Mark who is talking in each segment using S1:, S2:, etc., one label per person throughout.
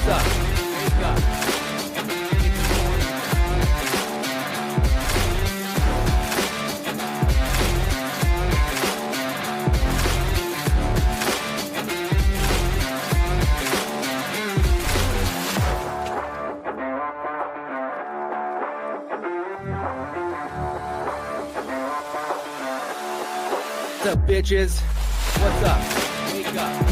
S1: What's up? Wake up. What's up, bitches? What's up? Wake up.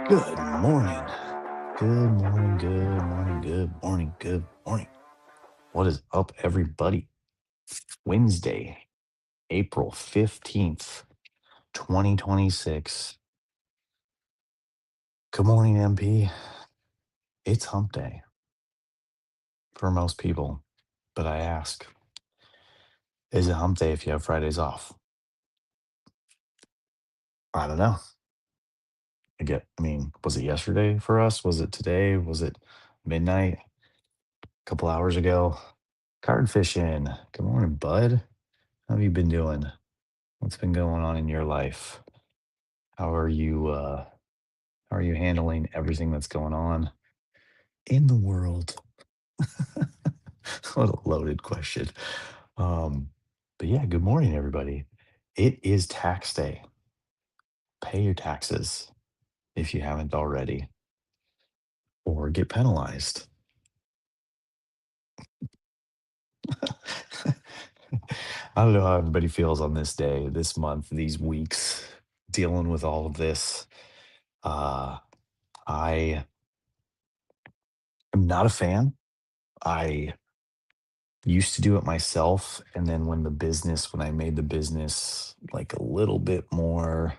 S2: Good morning. Good morning. Good morning. Good morning. Good morning. What is up, everybody? Wednesday, April 15th, 2026. Good morning, MP. It's hump day for most people, but I ask, is it hump day if you have Fridays off? I don't know. Was it yesterday for us? Was it today? Was it midnight? A couple hours ago? Card fishing. Good morning, bud. How have you been doing? What's been going on in your life? How are you handling everything that's going on in the world? What a loaded question. Um, but yeah, good morning, everybody. It is tax day. Pay your taxes if you haven't already, or get penalized. I don't know how everybody feels on this day, this month, these weeks, dealing with all of this. Uh, I am not a fan. I used to do it myself, and then when I made the business like a little bit more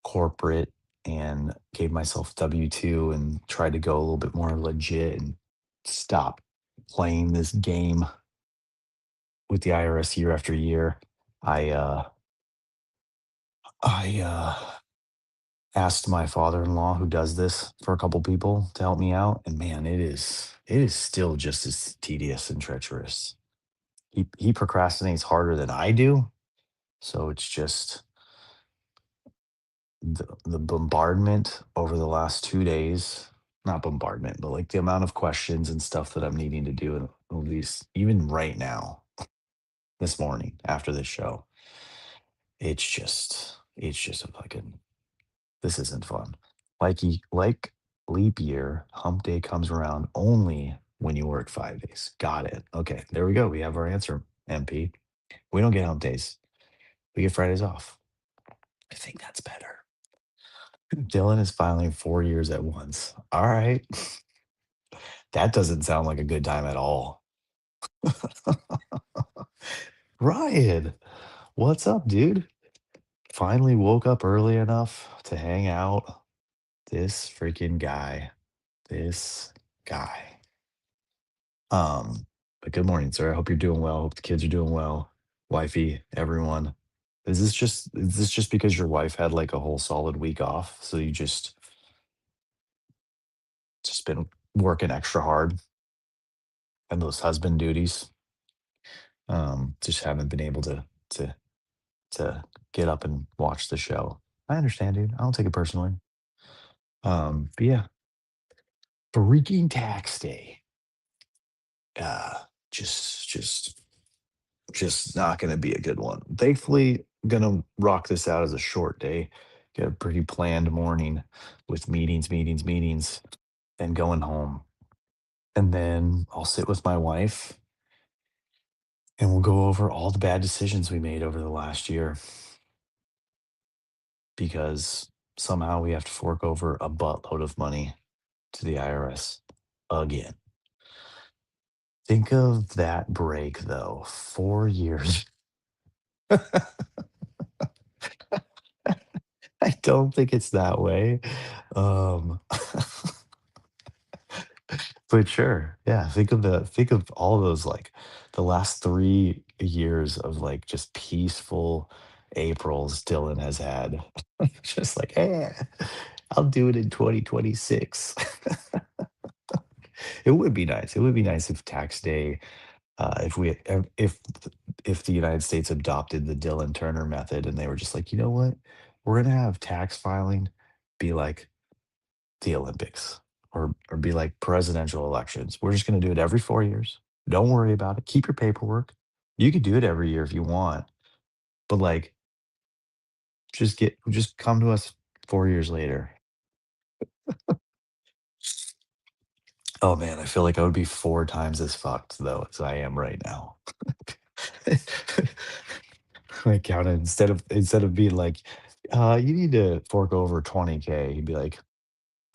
S2: corporate and gave myself W-2 and tried to go a little bit more legit and stop playing this game with the IRS year after year, I I asked my father-in-law, who does this for a couple people, to help me out, and man, it is still just as tedious and treacherous. He procrastinates harder than I do, so it's just the bombardment over the last 2 days, not bombardment, but like the amount of questions and stuff that I'm needing to do, and at least even right now, this morning after this show, it's just a fucking, this isn't fun. Like leap year, hump day comes around only when you work 5 days. Got it. Okay, there we go. We have our answer, MP. We don't get hump days. We get Fridays off. I think that's better. Dylan is filing 4 years at once. All right. That doesn't sound like a good time at all. Ryan, what's up, dude? Finally woke up early enough to hang out. This freaking guy. This guy. But good morning, sir. I hope you're doing well. Hope the kids are doing well. Wifey, everyone. Is this just because your wife had like a whole solid week off? So you just been working extra hard and those husband duties. Just haven't been able to to get up and watch the show. I understand, dude. I don't take it personally. But yeah, freaking tax day. Uh, just just just not gonna be a good one. Thankfully, gonna rock this out as a short day. Get a pretty planned morning with meetings, meetings, meetings, then going home. And then I'll sit with my wife and we'll go over all the bad decisions we made over the last year, because somehow we have to fork over a buttload of money to the IRS again. Think of that break, though. 4 years. I don't think it's that way. Um, but sure, yeah. Think of all those, like the last 3 years of like just peaceful, April's Dylan has had. Just like, "Eh, I'll do it in 2026." It would be nice. It would be nice if tax day, if we if the United States adopted the Dylan Turner method and they were just like, "You know what? We're gonna have tax filing be like the Olympics or be like presidential elections. We're just gonna do it every 4 years. Don't worry about it. Keep your paperwork. You could do it every year if you want, but, like, just come to us 4 years later." Oh, man, I feel like I would be 4 times as fucked, though, as I am right now. Like, counted instead of being like, you need to fork over 20K," he'd be like,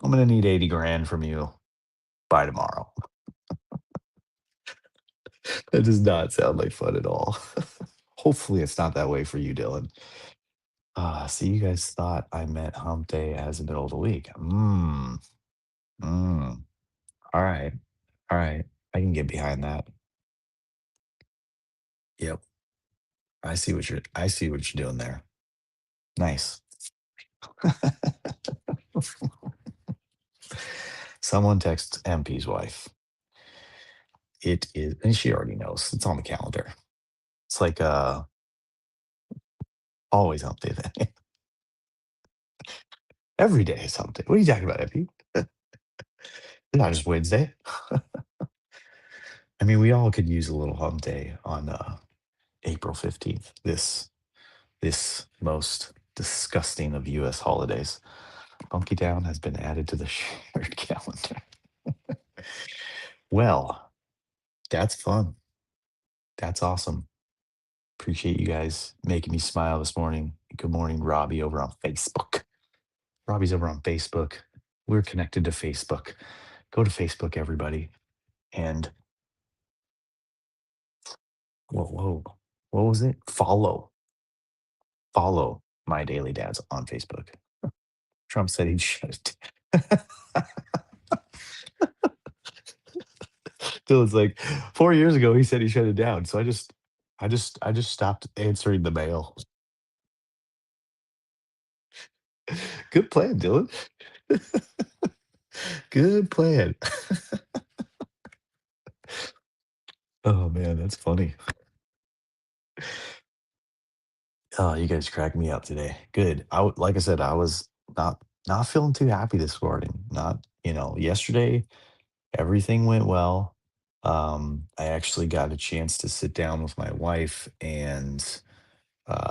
S2: "I'm gonna need 80 grand from you by tomorrow." That does not sound like fun at all. Hopefully, it's not that way for you, Dylan. So you guys thought I meant hump day as the middle of the week. Mm. Alright, alright. I can get behind that. Yep. I see what you're doing there. Nice. Someone text MP's wife. It is and she already knows. It's on the calendar. It's like, always hump day then. Every day is hump day. What are you talking about, MP? Not just Wednesday. I mean, we all could use a little hump day on, April 15th, this most disgusting of US holidays. Funky Town has been added to the shared calendar. Well, that's fun. That's awesome. Appreciate you guys making me smile this morning. Good morning, Robbie, over on Facebook. Robbie's over on Facebook. We're connected to Facebook. Go to Facebook, everybody. And whoa. What was it? Follow My Daily Dads on Facebook. Trump said he'd shut it. Dylan's like, 4 years ago, he said he shut it down. So I just stopped answering the mail. Good plan, Dylan. Good plan. Oh man, that's funny. Oh, you guys cracked me up today. Good. Like I said, I was not feeling too happy this morning. Not, yesterday everything went well. I actually got a chance to sit down with my wife and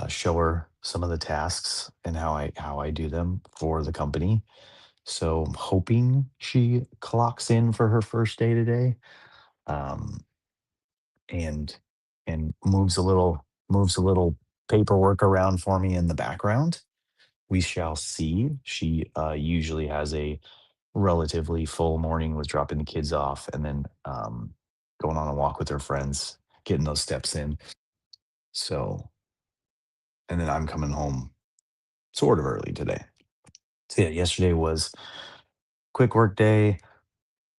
S2: show her some of the tasks and how I do them for the company. So I'm hoping she clocks in for her first day today. Um, and moves a little paperwork around for me in the background. We shall see. She usually has a relatively full morning with dropping the kids off and then going on a walk with her friends, getting those steps in. So, and then I'm coming home sort of early today. So yeah, yesterday was quick work day.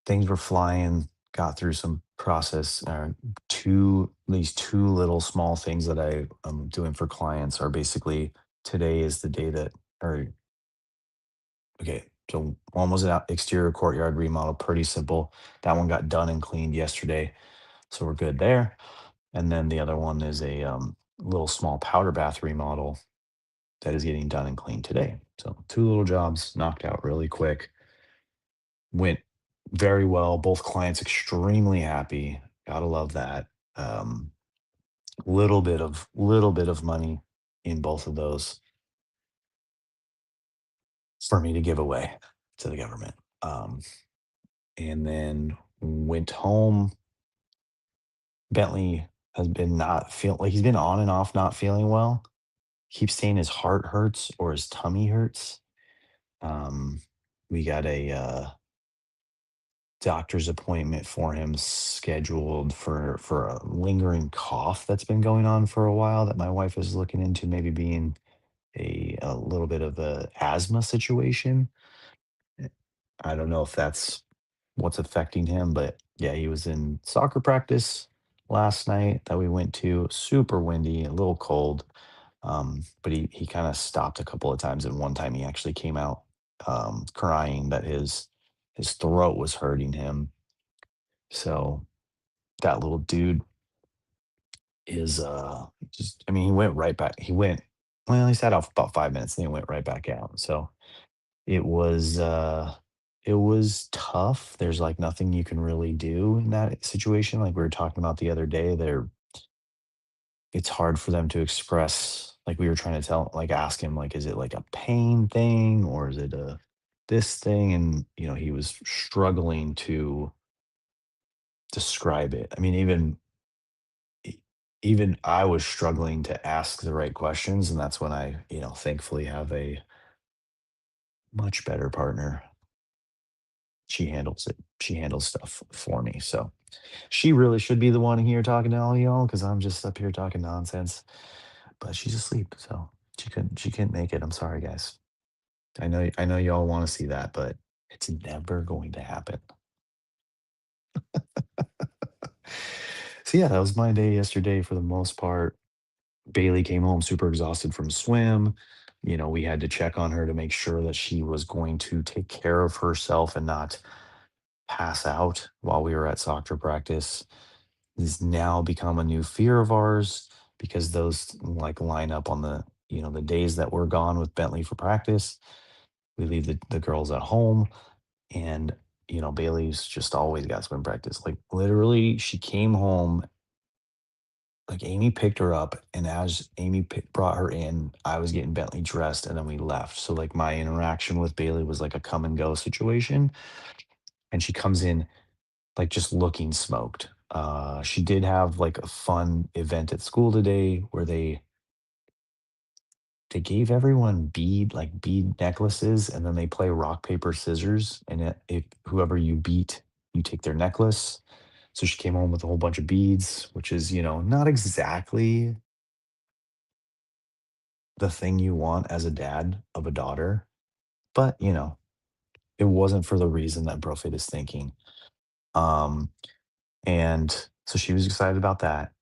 S2: Things were flying. Got through some process. These two little small things that I am doing for clients are basically today is the day that, or okay, so one was an exterior courtyard remodel, pretty simple. That one got done and cleaned yesterday, so we're good there. And then the other one is a little small powder bath remodel that is getting done and cleaned today. So two little jobs knocked out really quick. Went very well. Both clients extremely happy. Gotta love that. Um, little bit of money in both of those for me to give away to the government. Um, and then went home. Bentley has been not feel like he's been on and off not feeling well. Keeps saying his heart hurts or his tummy hurts. Um, we got a doctor's appointment for him scheduled for a lingering cough that's been going on for a while that my wife is looking into maybe being a little bit of a asthma situation. Eh, I don't know if that's what's affecting him, but yeah, he was in soccer practice last night that we went to. Super windy, a little cold. But he kind of stopped a couple of times, and one time he actually came out crying that his throat was hurting him. So that little dude is just, I mean, he went right back. He went, well, he sat off about 5 minutes, and then he went right back out. So it was it was tough. There's like nothing you can really do in that situation. Like we were talking about the other day, there it's hard for them to express, like we were trying to tell, like ask him, like, is it like a pain thing or is it a this thing? And he was struggling to describe it. I mean, e- even I was struggling to ask the right questions, and that's when I, thankfully have a much better partner. She handles it. She handles stuff for me. So she really should be the one here talking to all y'all because I'm just up here talking nonsense. But she's asleep, so she couldn't make it. I'm sorry, guys. I know y'all want to see that, but it's never going to happen. So yeah, that was my day yesterday for the most part. Bailey came home super exhausted from swim. We had to check on her to make sure that she was going to take care of herself and not pass out while we were at soccer practice. Has now become a new fear of ours because those like line up on the days that we're gone with Bentley for practice. We leave the girls at home, and Bailey's just always got swim practice. Like literally, she came home, like Amy picked her up, and as brought her in, I was getting Bentley dressed, and then we left. So like my interaction with Bailey was like a come and go situation, and she comes in like just looking smoked. She did have like a fun event at school today where they gave everyone bead necklaces, and then they play rock paper scissors, and if whoever you beat, you take their necklace. So she came home with a whole bunch of beads, which is not exactly the thing you want as a dad of a daughter, but it wasn't for the reason that Brofit is thinking. Um, and so she was excited about that,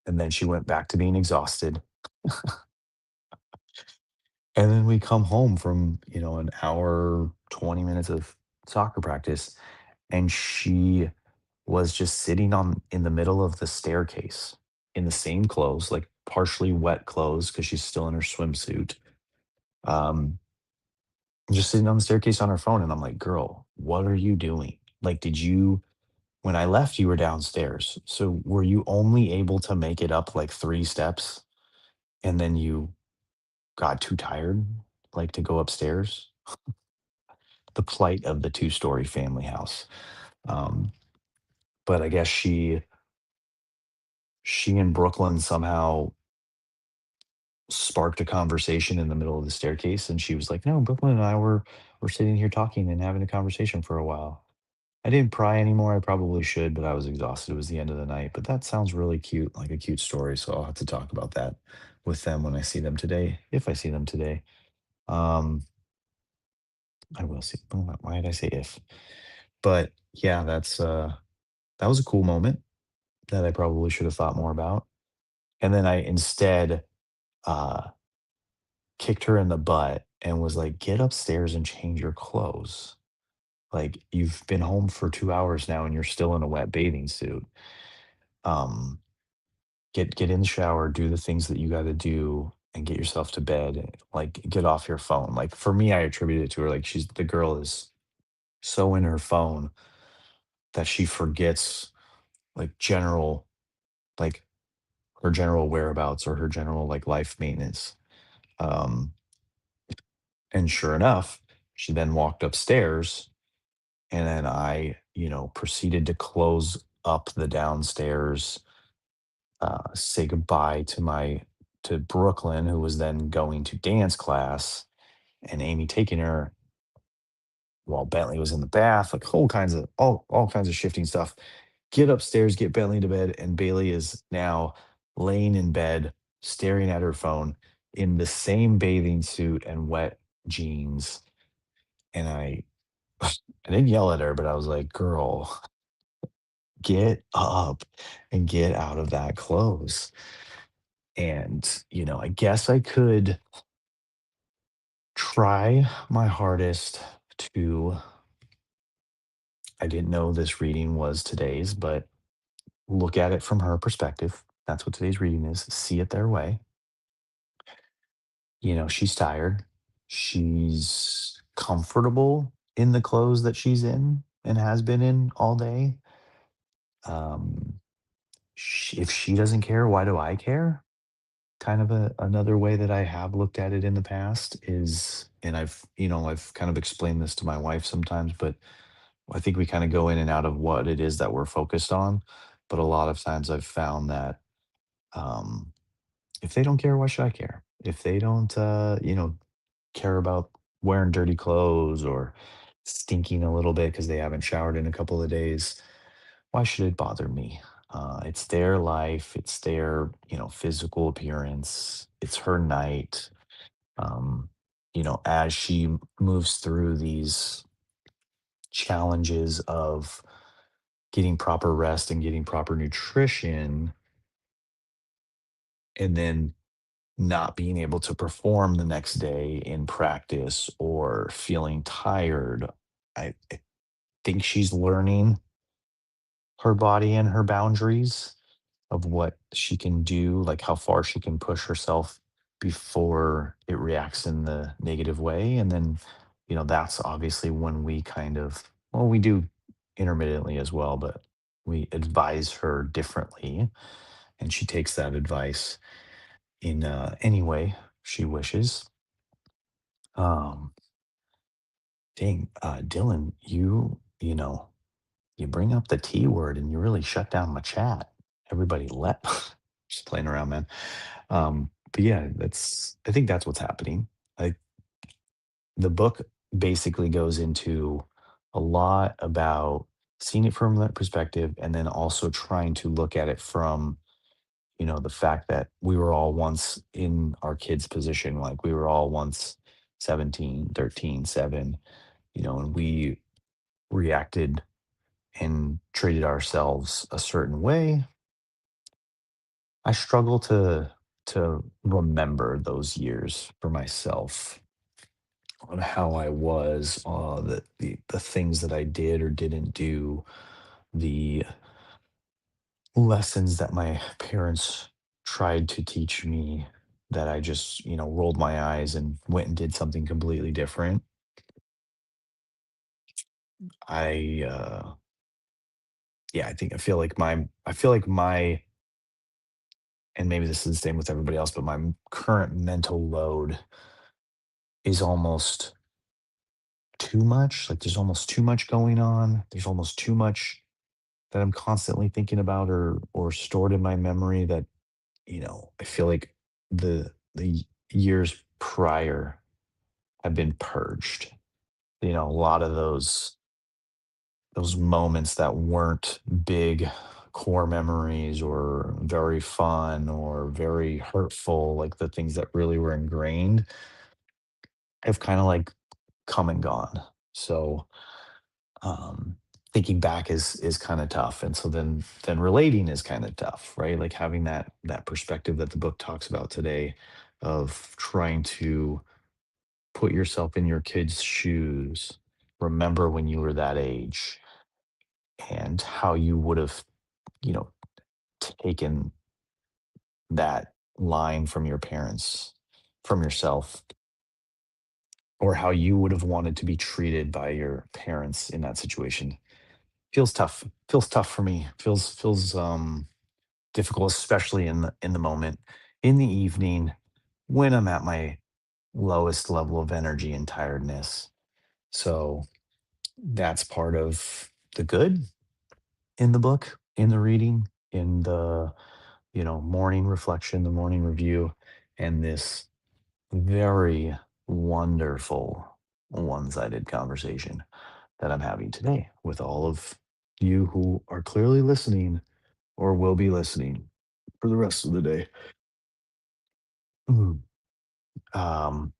S2: and then she went back to being exhausted. And then we come home from, an hour, 20 minutes of soccer practice, and she was just sitting on in the middle of the staircase in the same clothes, like partially wet clothes because she's still in her swimsuit. Um, just sitting on the staircase on her phone. And I'm like, girl, what are you doing? Like, when I left, you were downstairs. So were you only able to make it up like 3 steps and then you got too tired, like to go upstairs? The plight of the two-story family house. Um, but I guess she and Brooklyn somehow sparked a conversation in the middle of the staircase, and she was like, "No, Brooklyn and I were sitting here talking and having a conversation for a while." I didn't pry anymore. I probably should, but I was exhausted. It was the end of the night. But that sounds really cute, like a cute story. So I'll have to talk about that with them when I see them today, if I see them today. Um, I will see. Why did I say if? But yeah, that was a cool moment that I probably should have thought more about. And then I instead uh, kicked her in the butt and was like, "Get upstairs and change your clothes. Like you've been home for 2 hours now and you're still in a wet bathing suit. Um, get in the shower, do the things that you got to do, and get yourself to bed. Like get off your phone." Like for me, I attribute it to her. Like the girl is so in her phone that she forgets like like her general whereabouts or her general like life maintenance. Um, and sure enough, she then walked upstairs, and then I, proceeded to close up the downstairs, say goodbye to Brooklyn, who was then going to dance class, and Amy taking her while Bentley was in the bath, like whole kinds of all kinds of shifting stuff. Get upstairs, get Bentley to bed, and Bailey is now laying in bed, staring at her phone in the same bathing suit and wet jeans. And I didn't yell at her, but I was like, "Girl, get up and get out of that clothes." And, I guess I could try my hardest to, I didn't know this reading was today's, but look at it from her perspective. That's what today's reading is. See it their way. She's tired. She's comfortable in the clothes that she's in and has been in all day. Um, if she doesn't care, why do I care? Kind of another way that I have looked at it in the past is, and I've kind of explained this to my wife sometimes, but I think we kind of go in and out of what it is that we're focused on. But a lot of times I've found that, um, if they don't care, why should I care? If they don't, care about wearing dirty clothes or stinking a little bit because they haven't showered in a couple of days, why should it bother me? It's their life, it's their, physical appearance, it's her night. Um, as she moves through these challenges of getting proper rest and getting proper nutrition, and then not being able to perform the next day in practice or feeling tired, I think she's learning her body and her boundaries of what she can do, like how far she can push herself before it reacts in the negative way. And then, that's obviously when we kind of, well, we do intermittently as well, but we advise her differently. And she takes that advice in any way she wishes. Um, dang, Dylan, you bring up the T word and you really shut down my chat. Everybody left. Just playing around, man. But yeah, I think that's what's happening. Like the book basically goes into a lot about seeing it from that perspective and then also trying to look at it from, the fact that we were all once in our kids' position. Like we were all once 17, 13, 7, and we reacted and treated ourselves a certain way. I struggle to remember those years for myself on how I was, the things that I did or didn't do, the lessons that my parents tried to teach me that I just, rolled my eyes and went and did something completely different. I yeah, I feel like my and maybe this is the same with everybody else, but my current mental load is almost too much. Like there's almost too much going on. There's almost too much that I'm constantly thinking about or stored in my memory that, I feel like the years prior have been purged. A lot of those moments that weren't big core memories or very fun or very hurtful, like the things that really were ingrained, have kind of like come and gone. So um thinking back is kind of tough, and so then relating is kind of tough, right? Like having that perspective that the book talks about today of trying to put yourself in your kid's shoes, remember when you were that age and how you would have, you know taken that line from your parents, from yourself, or how you would have wanted to be treated by your parents in that situation. Feels tough for me. Feels difficult, especially in the moment, in the evening, when I'm at my lowest level of energy and tiredness. So that's part of the good in the book, in the reading, in the, morning reflection, the morning review, and this very wonderful one-sided conversation that I'm having today with all of you who are clearly listening or will be listening for the rest of the day. Mm. Um,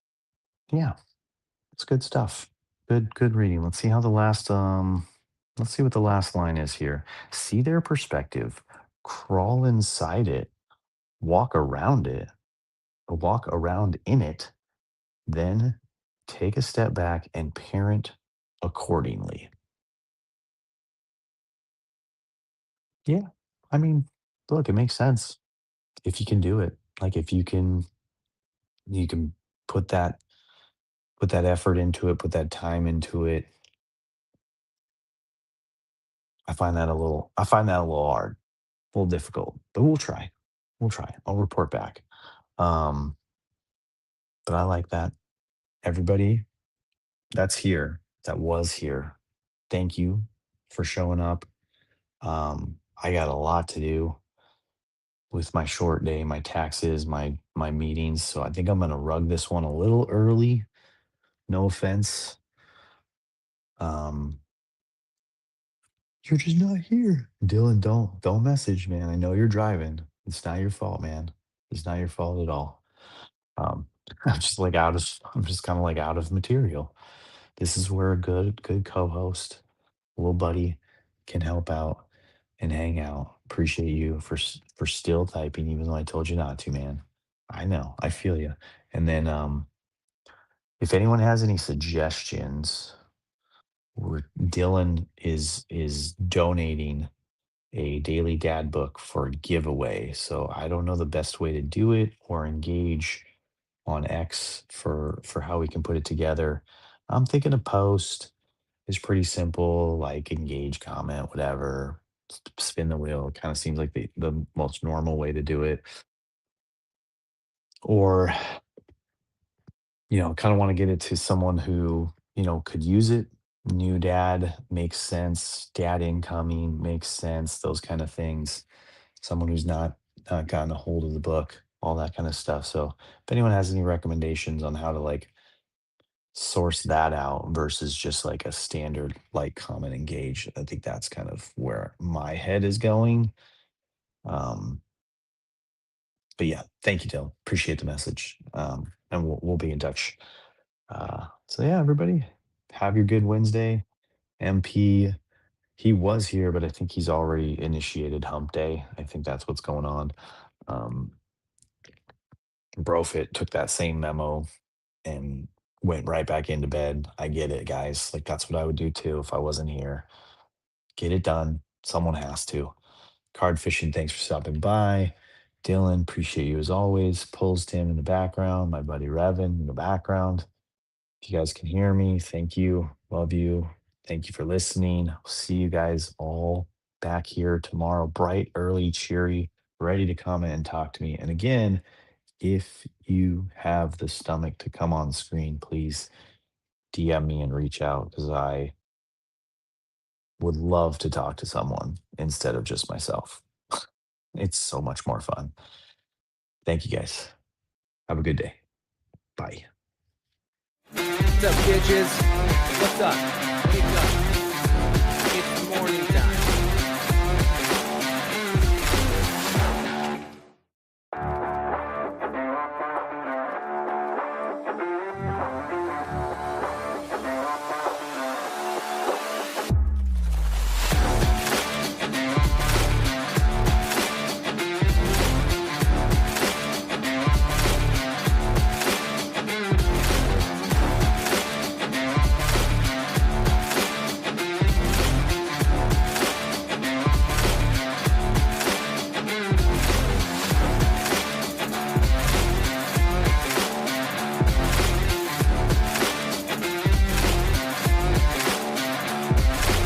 S2: yeah, it's good stuff. Good reading. Let's see what the last line is here. See their perspective, crawl inside it, walk around it, walk around in it, then take a step back and parent accordingly. Yeah. I mean, look, it makes sense if you can do it. Like if you can put that effort into it, put that time into it. I find that a little hard, a little difficult, but we'll try. We'll try. I'll report back. Um, but I like that. Everybody that's here, that was here, thank you for showing up. I got a lot to do with my short day, my taxes, my meetings. So I think I'm gonna rug this one a little early. No offense. Um, you're just not here. Dylan, don't message, man. I know you're driving. It's not your fault, man. It's not your fault at all. Um, I'm just kind of like out of material. This is where a good co-host, little buddy, can help out and hang out. Appreciate you for still typing, even though I told you not to, man. I know, I feel you. And then, if anyone has any suggestions, Dylan is donating a daily dad book for a giveaway. So I don't know the best way to do it or engage on X for how we can put it together. I'm thinking a post is pretty simple, like engage, comment, whatever, spin the wheel. It kind of seems like the most normal way to do it. Or, kind of want to get it to someone who, could use it. New dad makes sense. Dad incoming makes sense. Those kind of things. Someone who's not gotten a hold of the book, all that kind of stuff. So if anyone has any recommendations on how to like source that out versus just like a standard like comment engage, I think that's kind of where my head is going. Um, but yeah, thank you, Dylan. Appreciate the message. And we'll be in touch. So yeah, everybody, have your good Wednesday. MP, he was here, but I think he's already initiated hump day. I think that's what's going on. Um, Brofit took that same memo and went right back into bed. I get it, guys. Like that's what I would do too if I wasn't here. Get it done. Someone has to. Card fishing, thanks for stopping by. Dylan, appreciate you as always. Pulls Tim in the background. My buddy Revan in the background. If you guys can hear me, thank you. Love you. Thank you for listening. I'll see you guys all back here tomorrow, bright, early, cheery, ready to comment and talk to me. And again, if you have the stomach to come on screen, please DM me and reach out because I would love to talk to someone instead of just myself. It's so much more fun. Thank you guys. Have a good day. Bye.
S1: What's up, bitches? What's up?